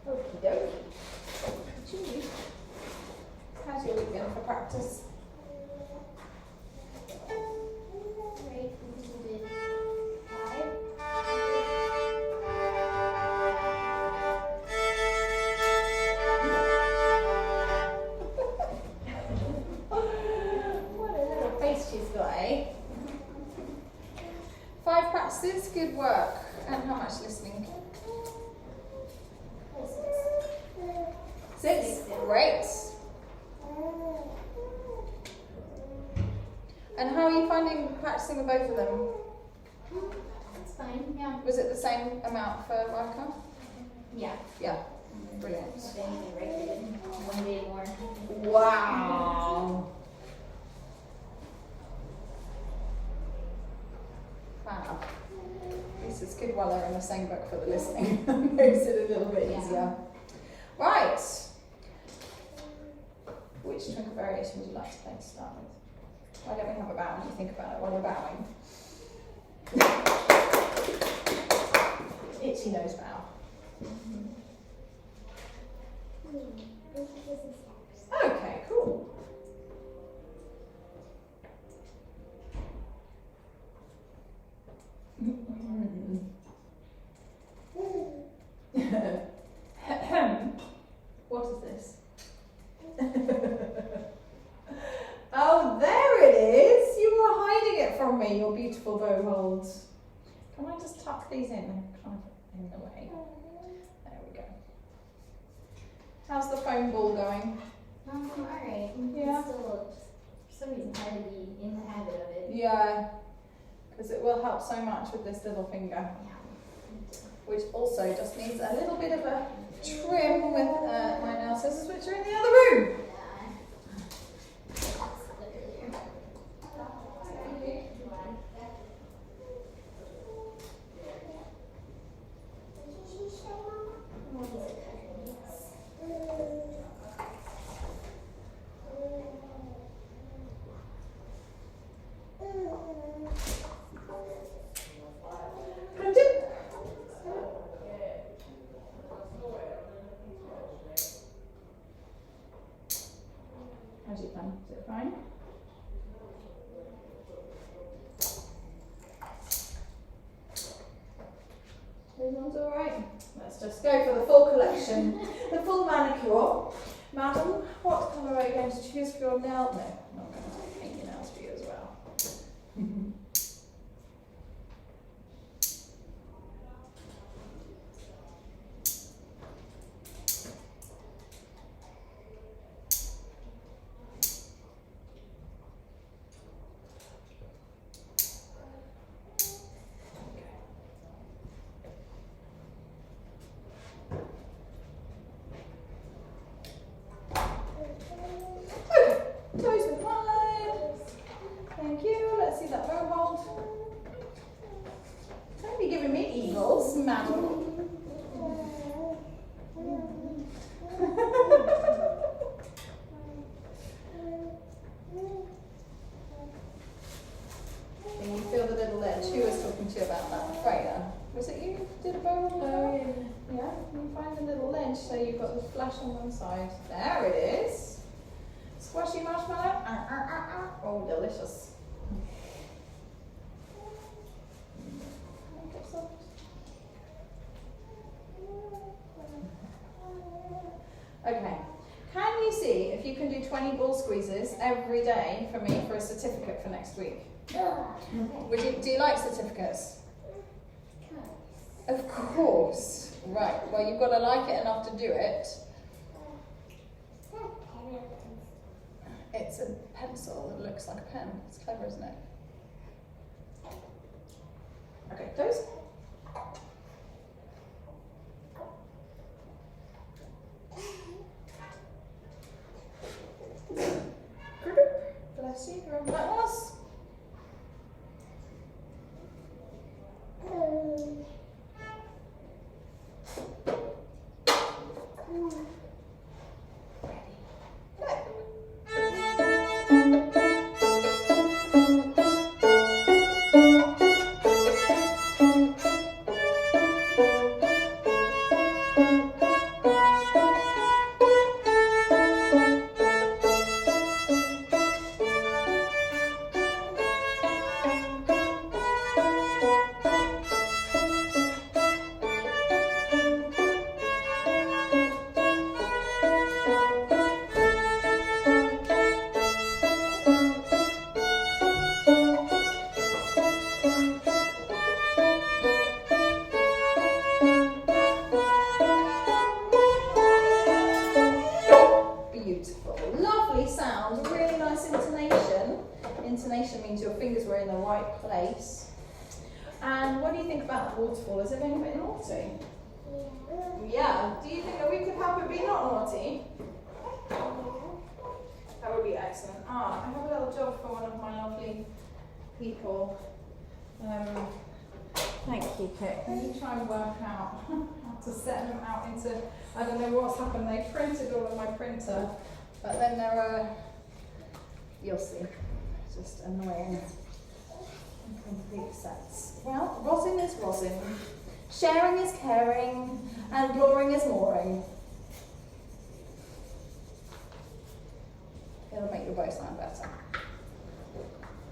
Okie dokie. How's your week been for practice? Right, we did 5. What a little face she's got, eh? 5 practices, good work. And how much listening? 6? Great. And how are you finding practicing with both of them? It's fine, yeah. Was it the same amount for Rika? Yeah. Yeah. Brilliant. If anything, Riker did 1 day more. Wow. Wow. This is good while they're in the same book for the listening. Makes it a little bit easier. Right. Which twinkle variation would you like to play to start with? Why don't we have a bow when you think about it while we're bowing? Itchy nose bow. Okay, cool. What is this? Oh, there it is! You were hiding it from me, your beautiful bow holds. Can I just tuck these in? Kind of in the way. There we go. How's the foam ball going? Alright. Yeah. It's still, for some reason, hard to be in the habit of it. Yeah, because it will help so much with this little finger, Yeah. which also just needs a little bit of a trim with my nail scissors, which are in the other room. How's it done? Is it fine? Those ones all right? Let's just go for the full collection, the full manicure. Madam, what colour are you going to choose for your nail? No, I'm not going to paint your nails for you as well. Toes with wide. Thank you. Let's see that bow hold. Don't be giving me eagles, madam. Can you feel the little ledge? Who was talking to you about that? Freya. Was it you who did a bow hold? Oh, yeah. Yeah, you find the little ledge so you've got the flash on one side. There it is. Squashy marshmallow. Oh, delicious. Make it soft. Okay. Can you see if you can do 20 ball squeezes every day for me for a certificate for next week? Do you like certificates? Of course. Right. Well, you've got to like it enough to do it. It's a pencil that looks like a pen. It's clever, isn't it? Okay, toes. Bless you. Remember that was? your fingers were in the right place. And what do you think about the waterfall? Is it being a bit naughty? Yeah. Do you think that we could help it be not naughty? That would be excellent. I have a little job for one of my lovely people. Thank you, Kate. Let me try and work out how to set them out into, I don't know what's happened. They printed all of my printer, but then there are, you'll see, just annoying in complete sets. Well, rosin is rosin. Sharing is caring, and glorying is mooring. It'll make your bow sound better.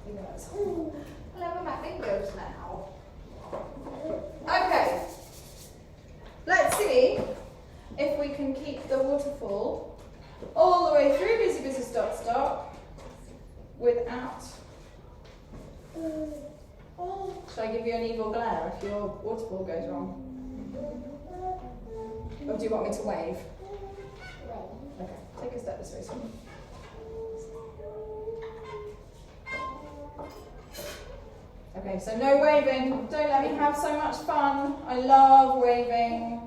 Even though it's all over my fingers now. Okay. Let's see if we can keep the waterfall all the way through busy, busy, stop, stop without. Shall I give you an evil glare if your waterfall goes wrong? Or do you want me to wave? Okay, take a step this way, sweetie. Okay, so no waving. Don't let me have so much fun. I love waving.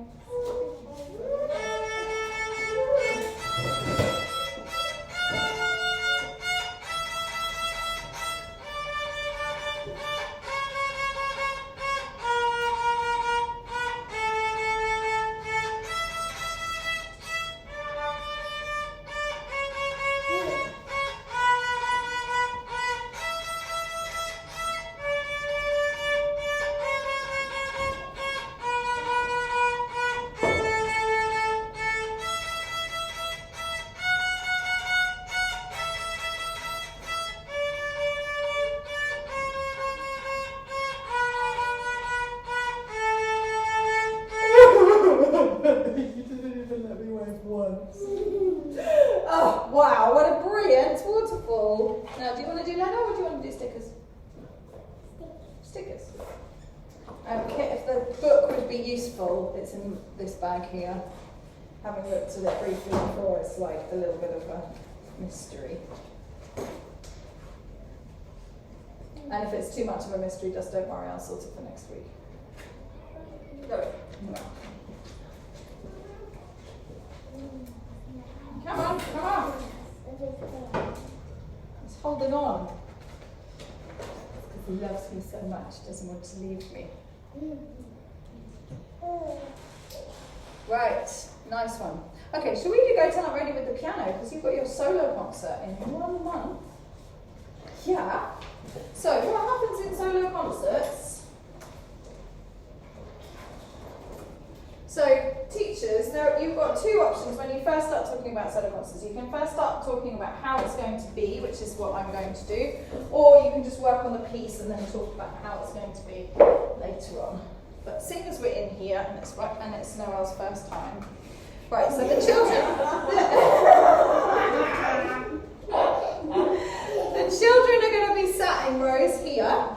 Oh, wow, what a brilliant waterfall. Now, do you want to do leather or do you want to do stickers? Stickers. If the book would be useful, it's in this bag here. Having looked at it briefly before, it's like a little bit of a mystery. And if it's too much of a mystery, just don't worry, I'll sort it for next week. Go. No. Come on, come on. He's holding on. Because he loves me so much, doesn't want to leave me. Right, nice one. Okay, shall we go tell ready with the piano? Because you've got your solo concert in 1 month. Yeah. So, what happens in solo concerts? So, teachers, you've got two options when you first start talking about solo concerts. You can first start talking about how it's going to be, which is what I'm going to do, or you can just work on the piece and then talk about how it's going to be later on. But seeing as we're in here and it's Noelle's first time, right? So the children, the children are going to be sat in rows here,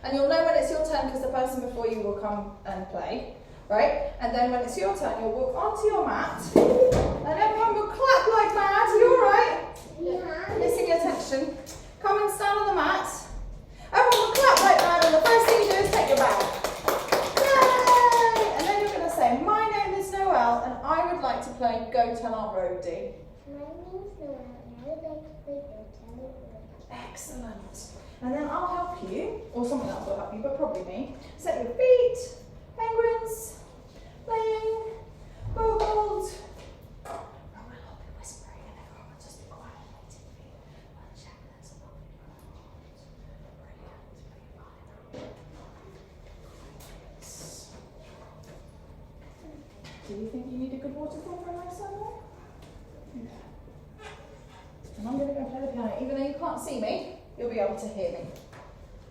and you'll know when it's your turn because the person before you will come and play. Right? And then when it's your turn, you'll walk onto your mat, and everyone will clap like mad. Are you alright? Yeah. Missing your attention. Come and stand on the mat. Everyone will clap like mad, and the first thing you do is take your bag. Yay! And then you're going to say, my name is Noelle, and I would like to play Go Tell Aunt Rhodey. My name is Noelle, and I would like to play Go Tell Aunt Rhodey. Excellent. And then I'll help you, or someone else will help you, but probably me. Set your feet, penguins. Playing, hold. We'll all be whispering and everyone will just be quiet and waiting for you. Well, check that's a lovely round. Brilliant. Do you think you need a good waterfall for a nice solo? Yeah. And I'm going to go play the piano. Even though you can't see me, you'll be able to hear me.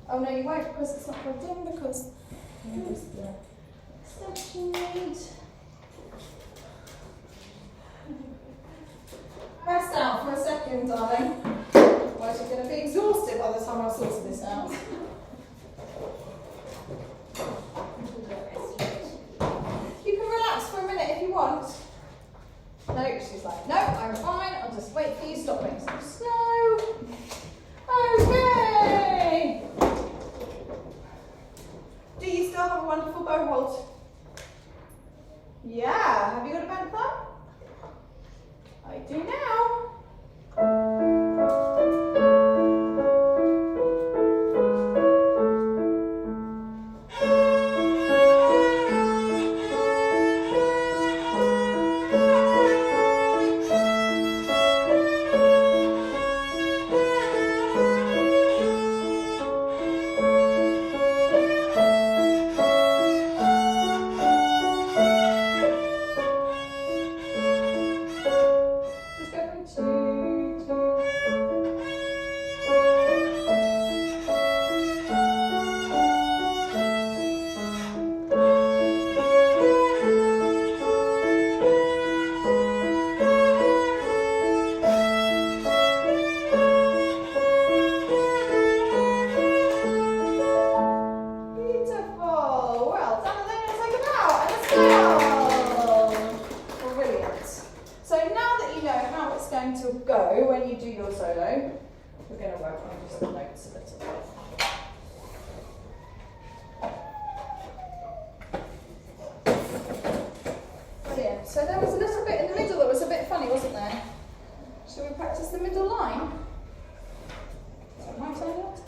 Oh no, you won't because it's not plugged in because here's the stuff you need. Rest out for a second, darling. Otherwise you're going to be exhausted by the time I've sorted this out. You can relax for a minute if you want. No, she's like, no, I'm fine. I'll just wait for you. Stop making some snow. Okay. you got a bent thumb? I do now. So there was a little bit in the middle that was a bit funny, wasn't there? Shall we practice the middle line? Is that my turn yet?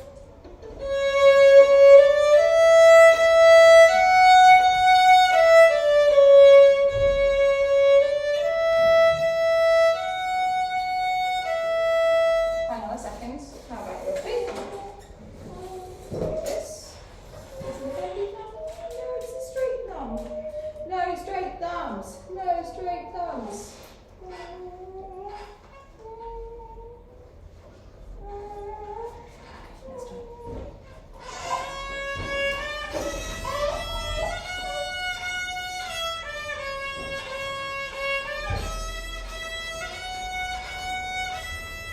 Hang on a second. How about your feet? Like this. Isn't it a heavy thumb? No, it's a straight thumb. No straight thumbs. No straight thumbs. Let's try.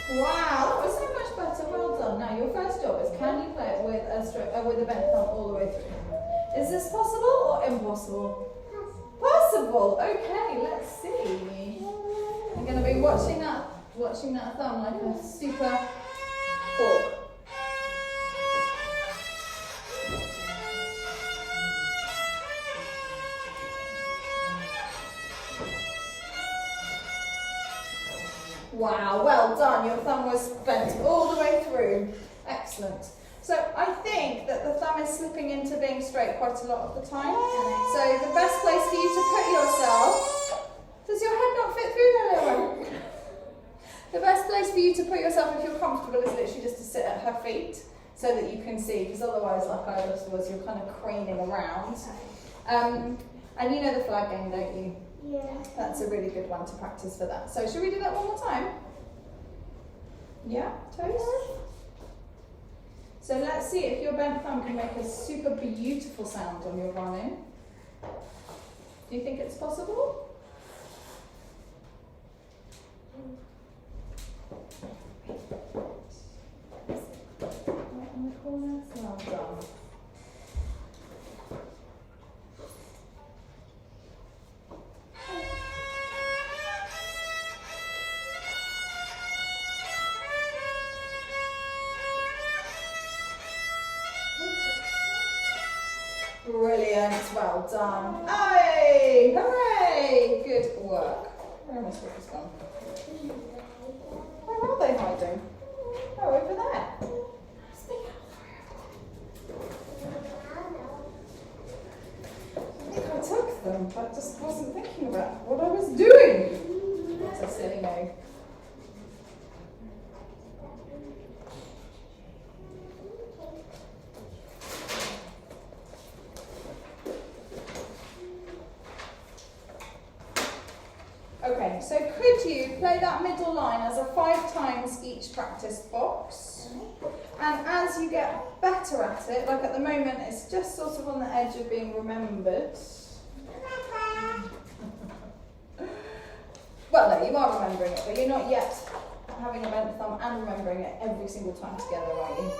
Wow, that was so much better. Well done. Now your first job is, can you play it with a bent thumb all the way through? Is this possible or impossible? Possible. Okay, let's see. I'm going to be watching that thumb like a super fork. Wow, well done. Your thumb was bent all the way through. Excellent. So I think that the thumb is slipping into being straight quite a lot of the time. So the best place for you to put yourself, does your head not fit through there, Noelle? The best place for you to put yourself, if you're comfortable, is literally just to sit at her feet so that you can see, because otherwise, like I just was, you're kind of craning around. And you know the flag game, don't you? Yeah. That's a really good one to practice for that. So should we do that one more time? Yeah, toes? So let's see if your bent thumb can make a super beautiful sound on your run-in. Do you think it's possible? Right in the corner, well done. Brilliant, well done. Hey, hooray, good work. Where are my slippers gone? Where are they hiding? Oh, over there. I think I took them, but just wasn't thinking about what I was doing. That's a silly no. Okay, so could you play that middle line as a 5 times each practice box? And as you get better at it, like at the moment, it's just sort of on the edge of being remembered. Well, no, you are remembering it, but you're not yet having a bent thumb and remembering it every single time together, are you?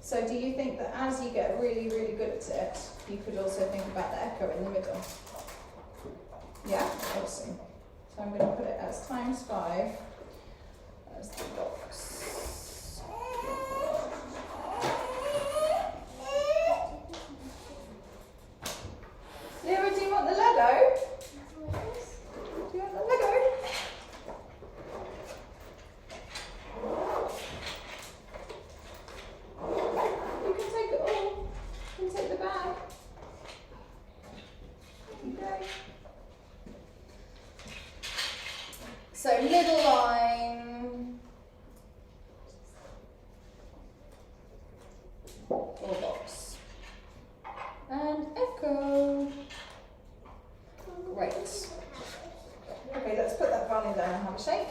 So do you think that as you get really, really good at it, you could also think about the echo in the middle? Yeah, awesome. So I'm going to put it as times 5 as the box. Lyra, do you want the Lego? So middle line, or box, and echo. Great. Okay, let's put that violin down and have a shake.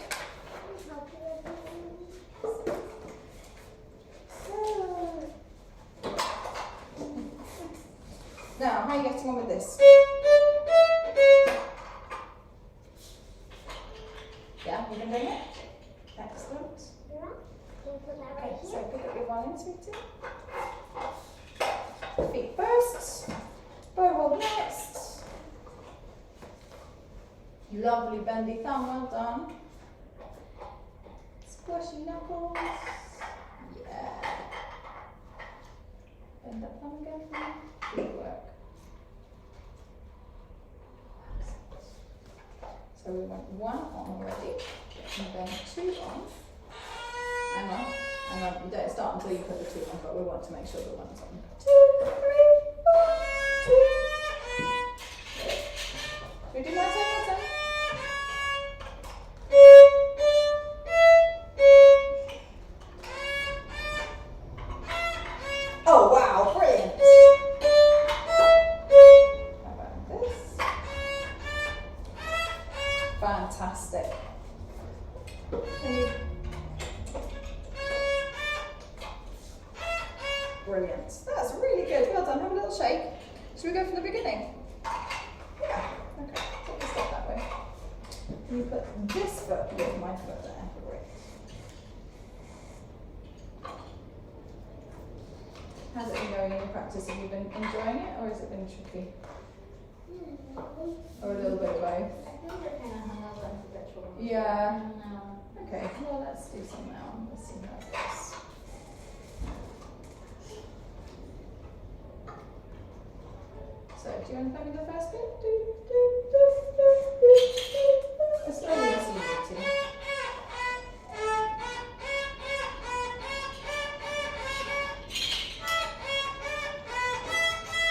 Now, how are you getting on with this? Yeah, you can doing it? Excellent. Okay, so pick up your violin, sweetie. Feet first. Bow hold next. Lovely bendy thumb, well done. Squashy knuckles. Yeah. Bend that thumb again for me. Good work. So we want one on already, and then two on. Hang on. You don't start until you put the two on, but we want to make sure the one's on. 2, 3, 4, 2. Should we do my turn, your turn? Oh wow, brilliant! How about this? Fantastic. Brilliant. That's really good. Well done. Have a little shake. Should we go from the beginning? Yeah. Okay. Take a step that way. And you put this foot with my foot there. Great. How's it been going in your practice? Have you been enjoying it, or has it been tricky? Or a little bit of both? I think we're kind of hung up on perpetual motion. Yeah. No. Okay. Well, let's do some now. Let's see how it goes. So, do you want to play me the first bit? As slowly as you need to.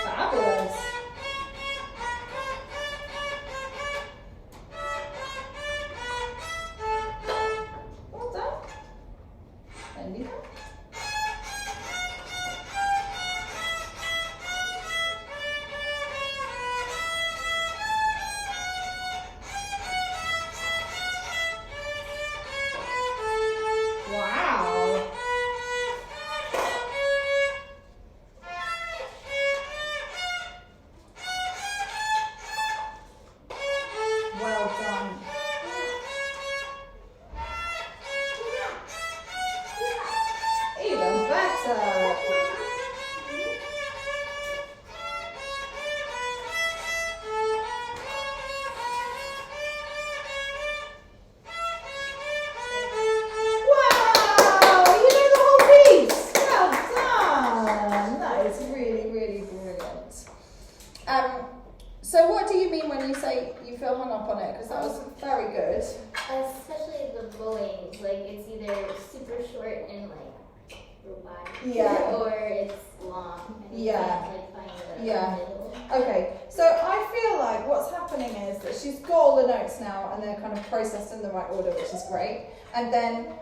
Fabulous. Well done. Bendy that. Wow. Well done. Even better. Wow, you know the whole piece. Well done. That is really, really brilliant. So what do you mean when you say you feel hung up on it? Because that was very good. Especially the bowing, like it's either super short and like robotic, Yeah. or it's long. And you Yeah. can't, like, find the Yeah. middle. Okay, so I feel like what's happening is that she's got all the notes now and they're kind of processed in the right order, which is great. And then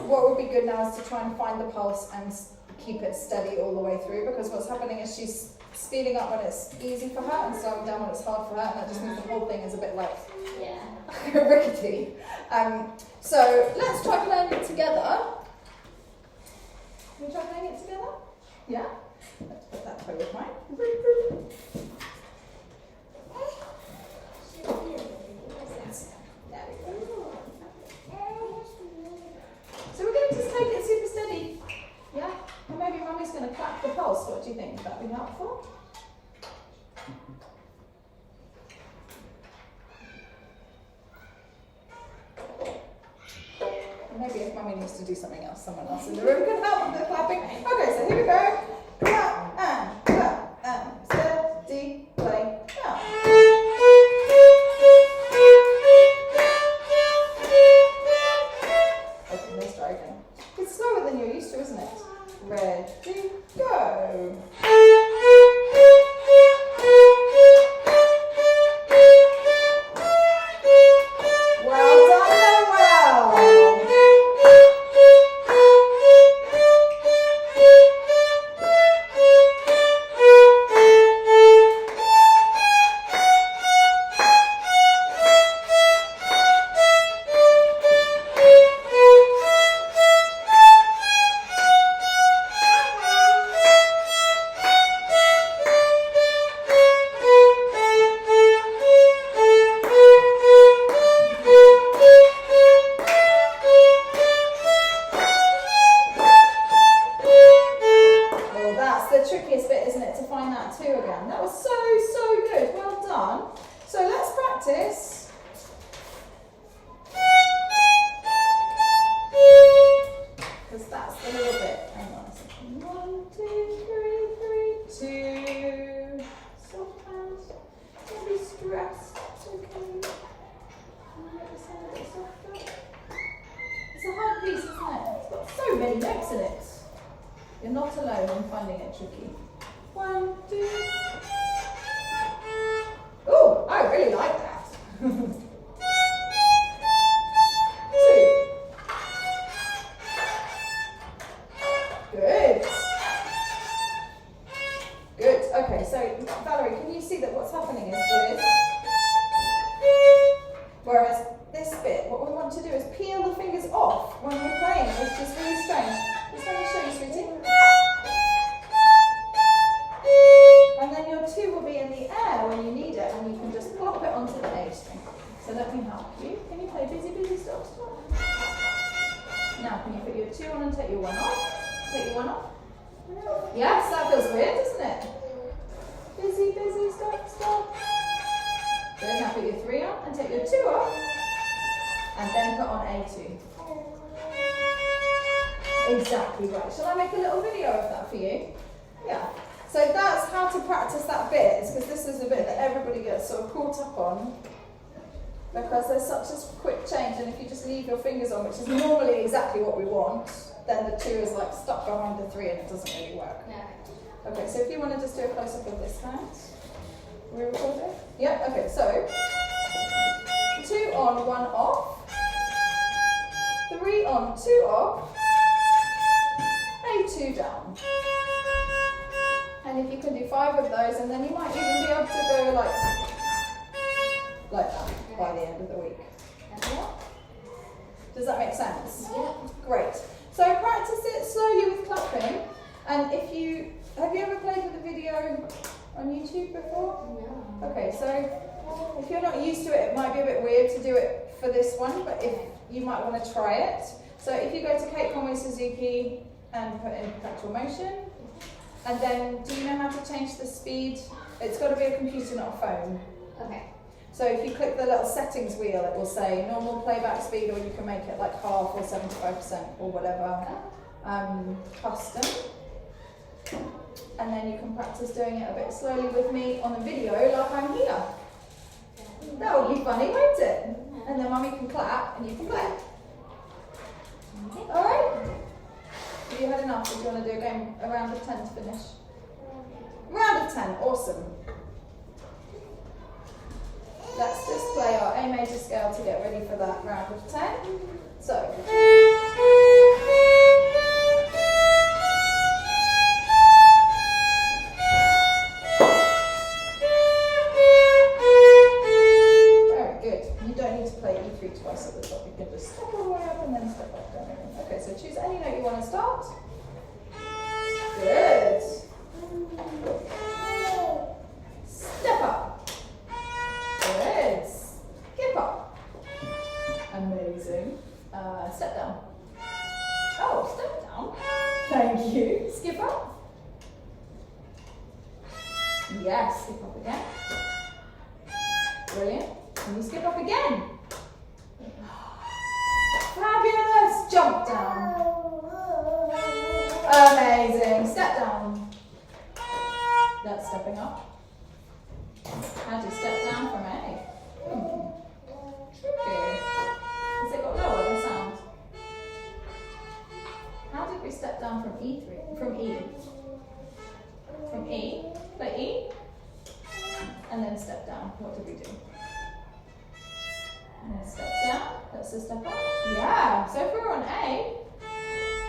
what would be good now is to try and find the pulse and keep it steady all the way through, because what's happening is she's speeding up when it's easy for her and slowing down when it's hard for her, and that just means the whole thing is a bit like Yeah. rickety. So let's try playing it together. Can we try playing it together? Yeah? Let's put that toe with mine. There we go. So we're going to just take it super steady. Yeah? And maybe Mummy's going to clap the pulse. What do you think? Would that be helpful? Maybe if Mummy needs to do something else, someone else in the room can help with the clapping. Okay, so here we go. Clap and steady play now. Okay, let's try again. It's slower than you're used to, isn't it? Ready, go. Well done. practice. Because that's the little bit. Hang on a second. 1, 2, 3, 3, 2. Soft hands. Don't be stressed. It's okay. Make the sound a bit softer. It's a hard piece, isn't it? It's got so many notes in it. You're not alone in finding it tricky. 1, 2. Oh, I really like that. 2. Good. Good. Okay, so Valerie, can you see that what's happening is this? Whereas this bit, what we want to do is peel the fingers off when we're playing, which is really strange. Just let me show you, sweetie. And then your 2 will be in the air when you need it, and you can just plop it onto the A string. So let me help you. Can you play busy, busy, stop, stop? Now, can you put your 2 on and take your 1 off? Take your 1 off. Yes, that feels weird, doesn't it? Busy, busy, stop, stop. Good, now put your 3 on and take your 2 off. And then put on A2. Exactly right. Shall I make a little video of that for you? Yeah. So that's how to practice that bit, because this is the bit that everybody gets sort of caught up on, because there's such a quick change, and if you just leave your fingers on, which is normally exactly what we want, then the 2 is like stuck behind the 3 and it doesn't really work. No. Okay, so if you want to just do a close-up of this hand. Are we recording? Yeah, okay, so 2 on, 1 off, 3 on, 2 off, A2 down. And if you can do 5 of those, and then you might even be able to go like that by the end of the week. Does that make sense? Yeah. Great. So practice it slowly with clapping. And have you ever played with a video on YouTube before? No. Okay, so if you're not used to it, it might be a bit weird to do it for this one, but if you might want to try it. So if you go to Kate Conway Suzuki and put in perpetual motion, and then do you know how to change the speed? It's got to be a computer, not a phone. Okay. So if you click the little settings wheel, it will say normal playback speed, or you can make it like half or 75% or whatever. Custom. And then you can practice doing it a bit slowly with me on the video like I'm here. That would be funny, won't it? And then Mummy can clap and you can play. Alright? Have you had enough? Or do you want to do a round of 10 to finish? Round of 10, awesome. Let's just play our A major scale to get ready for that round of 10. So. Very good. You don't need to play E3 twice at the top. You can just step all the way up and then step back down again. Okay, so choose any note you want to start. Good. Step up. Good. Skip up. Amazing. Step down. Oh, step down. Thank you. Skip up. Yes, skip up again. Brilliant. Can you skip up again? Fabulous. Jump down. Amazing. Step down. That's stepping up. How do you step down from A? Tricky. Has it got lower than sound? How did we step down from E3? From E? From E? Play E? And then step down. What did we do? And then step down. That's a step up. Yeah. So if we're on A,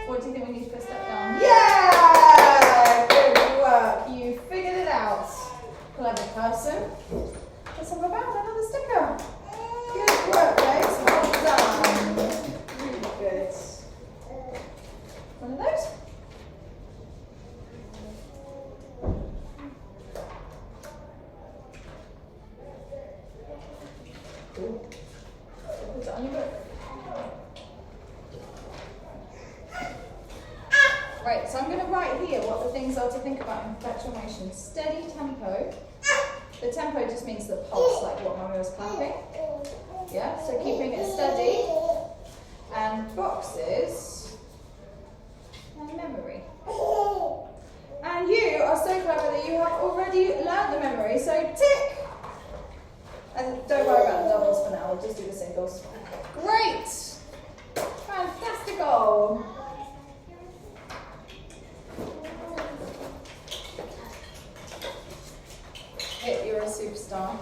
what do you think we need for a step down? Yeah! Good work. You figured it out. Clever person. Let's have a bound, another sticker. Good work, guys. Well done. Really good. One of those? Cool. Put it on your book. Right, so I'm going to write here what the things are to think about in perpetual motion. Steady tempo, The tempo just means the pulse, like what Mummy was clapping. Yeah, so keeping it steady. And boxes and memory. And you are so clever that you have already learned the memory, so tick! And don't worry about the doubles for now, we'll just do the singles. Great! Fantastical! You're a superstar.